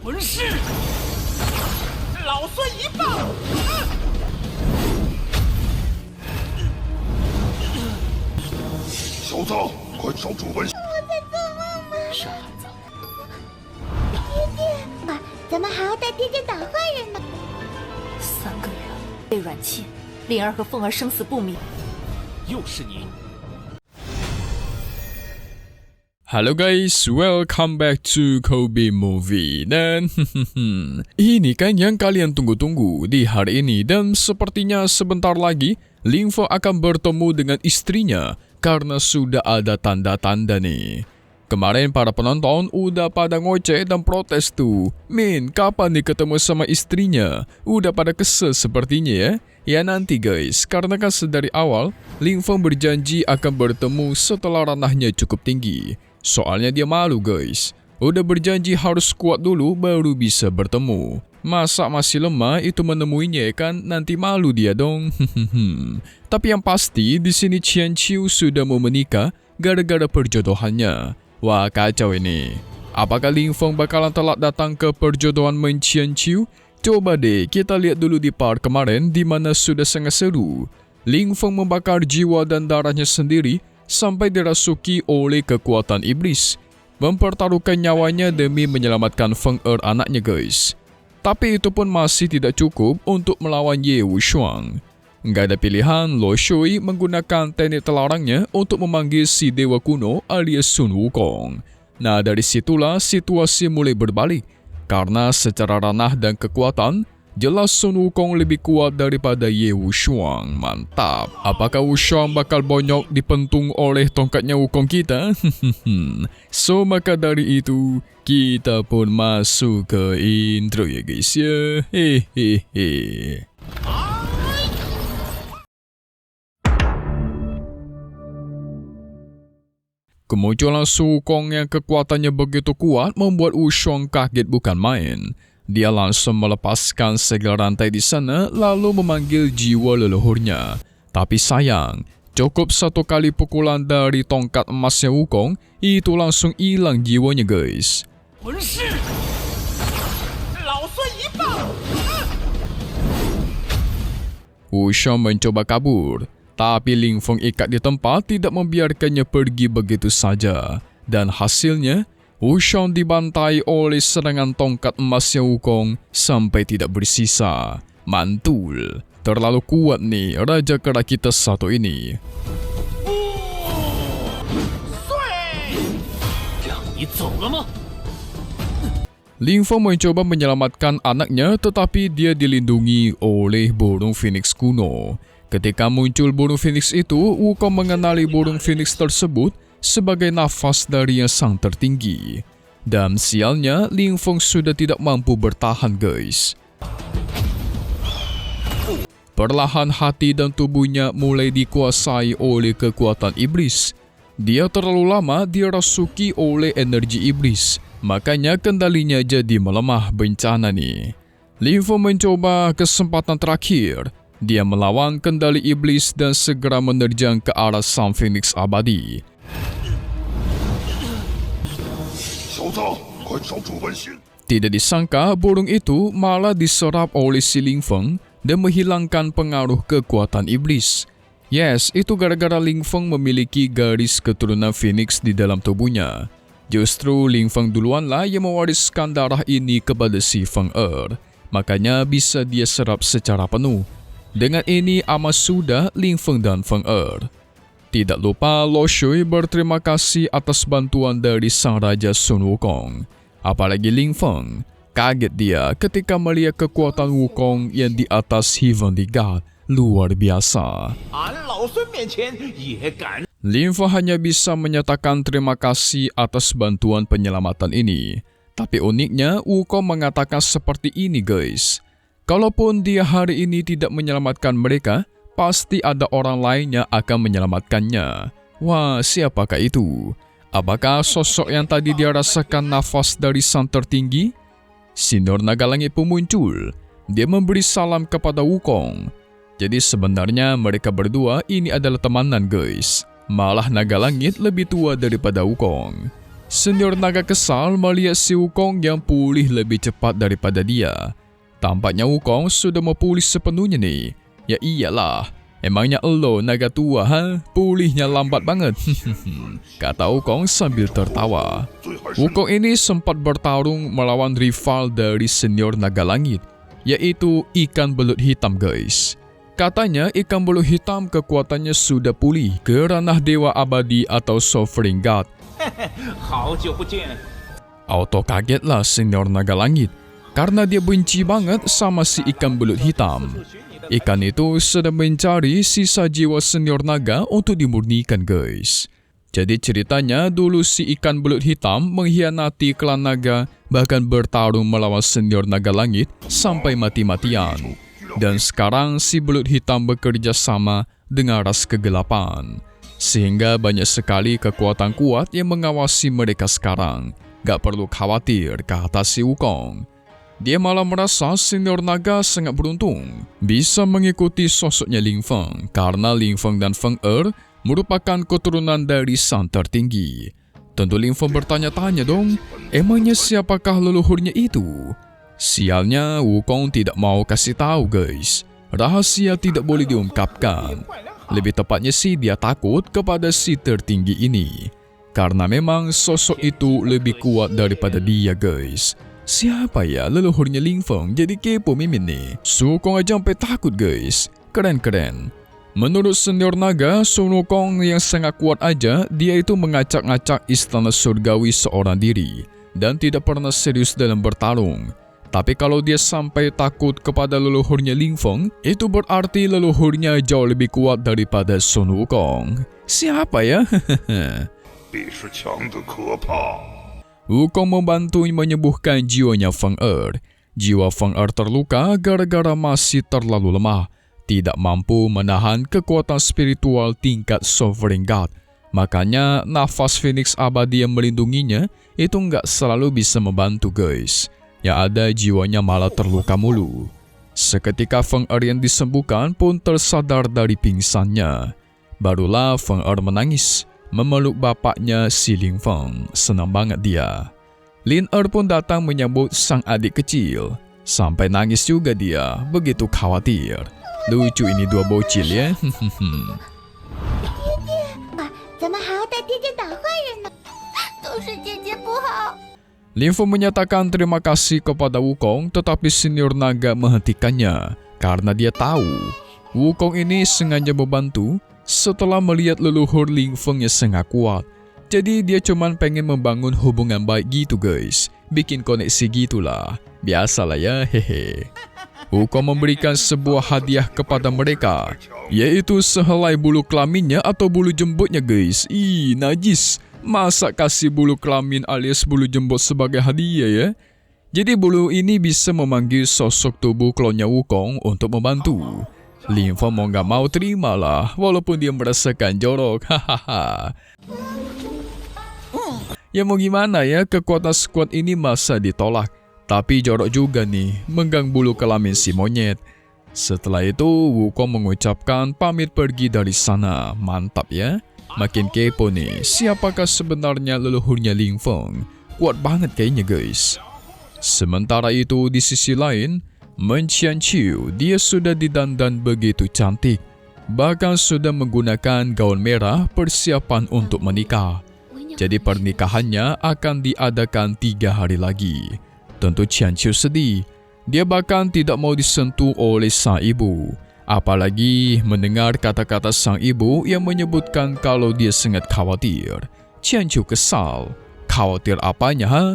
魂师，老孙一棒！小子，快找主本！傻孩子，咱们还要带爹爹打坏人呢。3个月了，被软禁，灵儿和凤儿生死不明。又是你！ Halo guys, welcome back to Kobe Movie. Dan ini kan yang kalian tunggu-tunggu di hari ini. Dan sepertinya sebentar lagi Lingfo akan bertemu dengan istrinya karena sudah ada tanda-tanda nih. Kemarin para penonton udah pada ngoceh dan protes tuh. Min, kapan nih ketemu sama istrinya? Udah pada kesel sepertinya ya. Ya nanti guys, karena kan sedari awal Lingfo berjanji akan bertemu setelah ranahnya cukup tinggi. Soalnya dia malu guys. Udah berjanji harus kuat dulu baru bisa bertemu. Masa masih lemah itu menemuinya kan, nanti malu dia dong. Tapi yang pasti di sini Qian Qiu sudah mau menikah gara-gara perjodohannya. Wah kacau ini. Apakah Lingfeng bakalan telat datang ke perjodohan Men Qian Qiu? Coba deh kita lihat dulu di part kemarin di mana sudah sangat seru. Lingfeng membakar jiwa dan darahnya sendiri sampai dirasuki oleh kekuatan iblis, mempertaruhkan nyawanya demi menyelamatkan Feng Er anaknya guys. Tapi itu pun masih tidak cukup untuk melawan Ye Wushuang. Nggak ada pilihan, Lo Shui menggunakan teknik telarangnya untuk memanggil si dewa kuno alias Sun Wukong. Nah dari situlah situasi mulai berbalik, karena secara ranah dan kekuatan, jelas Sun Wukong lebih kuat daripada Ye Wushuang. Mantap. Apakah Wushuang bakal bonyok dipentung oleh tongkatnya Wukong kita? So maka dari itu kita pun masuk ke intro ya guys ya. Hehehe. Kemunculan Sun Wukong yang kekuatannya begitu kuat membuat Wushuang kaget bukan main. Dia langsung melepaskan segel rantai di sana lalu memanggil jiwa leluhurnya. Tapi sayang, cukup satu kali pukulan dari tongkat emasnya Wukong, itu langsung hilang jiwanya guys. Wushuang mencoba kabur, tapi Lingfeng ikat di tempat tidak membiarkannya pergi begitu saja. Dan hasilnya, Wushuang dibantai oleh serangan tongkat emasnya Wukong sampai tidak bersisa. Mantul, terlalu kuat nih Raja Kera kita satu ini. Lingfeng mencoba menyelamatkan anaknya tetapi dia dilindungi oleh burung Phoenix kuno. Ketika muncul burung Phoenix itu, Wukong mengenali burung Phoenix tersebut sebagai nafas dari yang sang tertinggi. Dan sialnya, Lingfeng sudah tidak mampu bertahan guys. Perlahan hati dan tubuhnya mulai dikuasai oleh kekuatan iblis. Dia terlalu lama dirasuki oleh energi iblis, makanya kendalinya jadi melemah bencana nih. Lingfeng mencoba kesempatan terakhir. Dia melawan kendali iblis dan segera menerjang ke arah sang Phoenix abadi. Tidak disangka burung itu malah diserap oleh si Lingfeng dan menghilangkan pengaruh kekuatan iblis. Yes, itu gara-gara Lingfeng memiliki garis keturunan Phoenix di dalam tubuhnya. Justru Lingfeng duluanlah yang mewariskan darah ini kepada si Feng Er. Makanya bisa dia serap secara penuh. Dengan ini amat sudah Lingfeng dan Feng Er. Tidak lupa Lo Shui berterima kasih atas bantuan dari sang Raja Sun Wukong. Apalagi Lingfeng, kaget dia ketika melihat kekuatan Wukong yang di atas Heavenly God luar biasa. Lingfeng hanya bisa menyatakan terima kasih atas bantuan penyelamatan ini. Tapi uniknya Wukong mengatakan seperti ini guys. Kalaupun dia hari ini tidak menyelamatkan mereka, pasti ada orang lain yang akan menyelamatkannya. Wah, siapakah itu? Apakah sosok yang tadi dia rasakan nafas dari sang tertinggi? Sinur Naga Langit pun muncul. Dia memberi salam kepada Wukong. Jadi sebenarnya mereka berdua ini adalah temanan guys. Malah Naga Langit lebih tua daripada Wukong. Senior naga kesal melihat si Wukong yang pulih lebih cepat daripada dia. Tampaknya Wukong sudah mau pulih sepenuhnya nih. Ya iyalah, emangnya elo naga tua pulihnya lambat banget. Kata Wukong sambil tertawa. Wukong ini sempat bertarung melawan rival dari senior naga langit, yaitu ikan belut hitam guys. Katanya ikan belut hitam kekuatannya sudah pulih ke ranah dewa abadi atau Sovereign God. 好久不见。 Auto kagetlah senior naga langit karena dia benci banget sama si ikan belut hitam. Ikan itu sedang mencari sisa jiwa senior naga untuk dimurnikan guys. Jadi ceritanya dulu si ikan belut hitam mengkhianati klan naga, bahkan bertarung melawan senior naga langit sampai mati-matian. Dan sekarang si belut hitam bekerja sama dengan ras kegelapan. Sehingga banyak sekali kekuatan kuat yang mengawasi mereka sekarang. Gak perlu khawatir, kata si Wukong. Dia malah merasa senior naga sangat beruntung bisa mengikuti sosoknya Ling Feng, karena Ling Feng dan Feng merupakan keturunan dari sang tertinggi. Tentu Ling Feng bertanya-tanya dong, emangnya siapakah leluhurnya itu? Sialnya Wukong tidak mau kasih tahu guys. Rahasia tidak boleh diungkapkan. Lebih tepatnya sih dia takut kepada si tertinggi ini. Karena memang sosok itu lebih kuat daripada dia guys. Siapa ya leluhurnya Ling Feng? Jadi kepo mimin nih. Wukong aja sampai takut guys. Keren-keren. Menurut senior naga, Sun Wukong yang sangat kuat aja, dia itu mengacak-ngacak istana surgawi seorang diri. Dan tidak pernah serius dalam bertarung. Tapi kalau dia sampai takut kepada leluhurnya Ling Feng, itu berarti leluhurnya jauh lebih kuat daripada Sun Wukong. Siapa ya? Wukong membantu menyembuhkan jiwanya Feng Jiwa Feng terluka gara-gara masih terlalu lemah, tidak mampu menahan kekuatan spiritual tingkat Sovereign God. Makanya nafas Phoenix abadi yang melindunginya itu nggak selalu bisa membantu guys. Yang ada jiwanya malah terluka mulu. Seketika Feng yang disembuhkan pun tersadar dari pingsannya. Barulah Feng menangis, memeluk bapaknya si Ling Feng. Senang banget dia. Lin pun datang menyambut sang adik kecil. Sampai nangis juga dia, begitu khawatir. Lucu ini dua bocil ya. 咱们还要带爹爹打坏人呢。都是姐姐不好。 Ling Feng menyatakan terima kasih kepada Wukong, tetapi senior naga menghentikannya karena dia tahu Wukong ini sengaja membantu setelah melihat leluhur Ling Feng yang sangat kuat. Jadi dia cuma pengen membangun hubungan baik gitu guys, bikin koneksi gitulah. Biasalah ya, hehe. Wukong memberikan sebuah hadiah kepada mereka, yaitu sehelai bulu kelaminnya atau bulu jembutnya guys. Ih, najis. Masa kasih bulu kelamin alias bulu jembut sebagai hadiah ya? Jadi bulu ini bisa memanggil sosok tubuh klonnya Wukong untuk membantu. Ling Feng mau gak mau terimalah, walaupun dia merasakan jorok. Hahaha. Ya mau gimana ya, kekuatan squad ini masa ditolak. Tapi jorok juga nih, menggang bulu kelamin si monyet. Setelah itu, Wukong mengucapkan pamit pergi dari sana. Mantap ya. Makin kepo nih, siapakah sebenarnya leluhurnya Ling Feng? Kuat banget kayaknya guys. Sementara itu di sisi lain, Men Qianqiu, dia sudah didandan begitu cantik. Bahkan sudah menggunakan gaun merah persiapan untuk menikah. Jadi pernikahannya akan diadakan 3 hari lagi. Tentu Qianqiu sedih. Dia bahkan tidak mau disentuh oleh sang ibu. Apalagi mendengar kata-kata sang ibu yang menyebutkan kalau dia sangat khawatir. Qianqiu kesal. Khawatir apanya ha?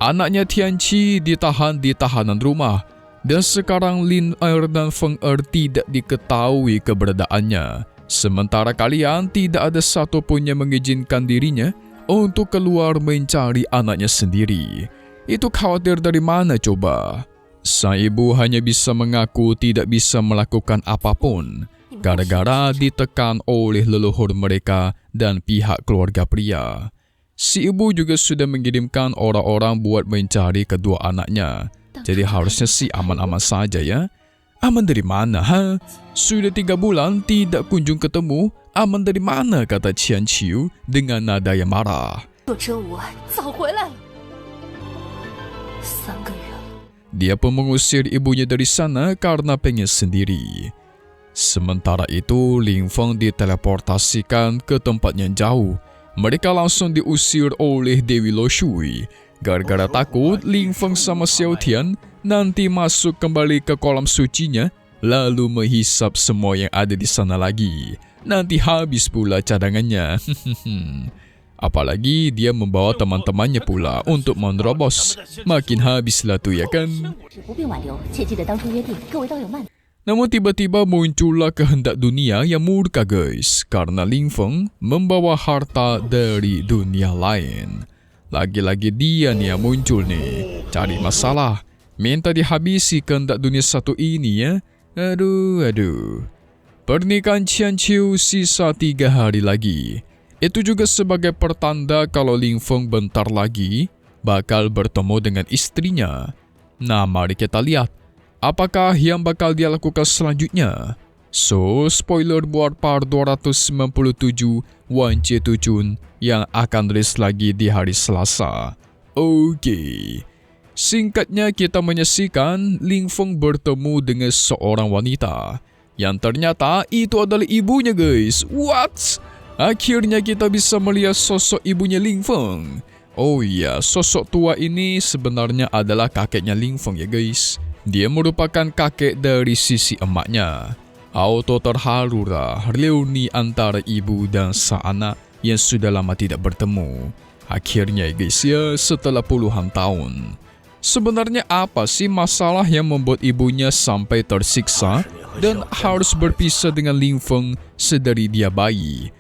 Anaknya Tianqi ditahan di tahanan rumah. Dan sekarang Lin dan Feng tidak diketahui keberadaannya. Sementara kalian tidak ada satupun yang mengizinkan dirinya untuk keluar mencari anaknya sendiri. Itu khawatir dari mana coba? Sang ibu hanya bisa mengaku tidak bisa melakukan apapun gara-gara ditekan oleh leluhur mereka dan pihak keluarga pria. Si ibu juga sudah mengirimkan orang-orang buat mencari kedua anaknya. Jadi harusnya sih aman-aman saja ya. Aman dari mana ha? Sudah 3 bulan tidak kunjung ketemu. Aman dari mana, kata Qianqiu dengan nada yang marah. 若真无爱，早回来了。3个月了。 Dia pun mengusir ibunya dari sana karena pengen sendiri. Sementara itu, Ling Feng diteleportasikan ke tempat yang jauh. Mereka langsung diusir oleh Dewi Lo Shui. Gara-gara takut, Ling Feng sama Xiao Tian nanti masuk kembali ke kolam sucinya, lalu menghisap semua yang ada di sana lagi. Nanti habis pula cadangannya. Apalagi dia membawa teman-temannya pula untuk menerobos. Makin habislah tuh ya kan. Namun tiba-tiba muncullah kehendak dunia yang murka guys. Karena Ling Feng membawa harta dari dunia lain. Lagi-lagi dia nih yang muncul nih. Cari masalah. Minta dihabisi kehendak dunia satu ini ya. Aduh. Pernikahan Qian Qiu sisa 3 hari lagi. Itu juga sebagai pertanda kalau Ling Feng bentar lagi bakal bertemu dengan istrinya. Nah, mari kita lihat apakah yang bakal dia lakukan selanjutnya. So, spoiler buat part 297 Wan Jie Tu Jun yang akan rilis lagi di hari Selasa. Oke. Singkatnya kita menyaksikan Ling Feng bertemu dengan seorang wanita yang ternyata itu adalah ibunya guys. What? Akhirnya kita bisa melihat sosok ibunya Ling Feng. Oh iya, sosok tua ini sebenarnya adalah kakeknya Ling Feng ya guys. Dia merupakan kakek dari sisi emaknya. Auto terharu lah reuni antara ibu dan sang anak yang sudah lama tidak bertemu. Akhirnya guys ya, setelah puluhan tahun. Sebenarnya apa sih masalah yang membuat ibunya sampai tersiksa dan harus berpisah dengan Ling Feng sedari dia bayi?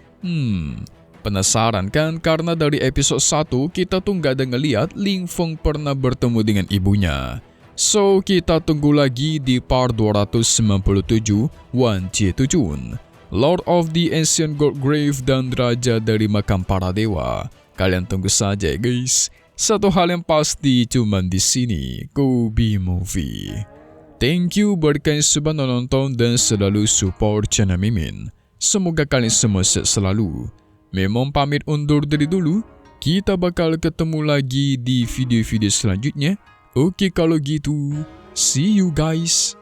Penasaran kan? Karena dari episode 1 kita tuh nggak ada ngeliat Ling Feng pernah bertemu dengan ibunya. So, kita tunggu lagi di part 297 Wan Jie Tu Jun, Lord of the Ancient Gold Grave dan Raja dari Makam Para Dewa. Kalian tunggu saja ya guys. Satu hal yang pasti cuman di sini, Kobe Movie. Thank you buat kalian sudah nonton dan selalu support channel Mimin. Semoga kalian semua sehat selalu. Memang pamit undur diri dulu. Kita bakal ketemu lagi di video-video selanjutnya. Oke kalau gitu, see you guys.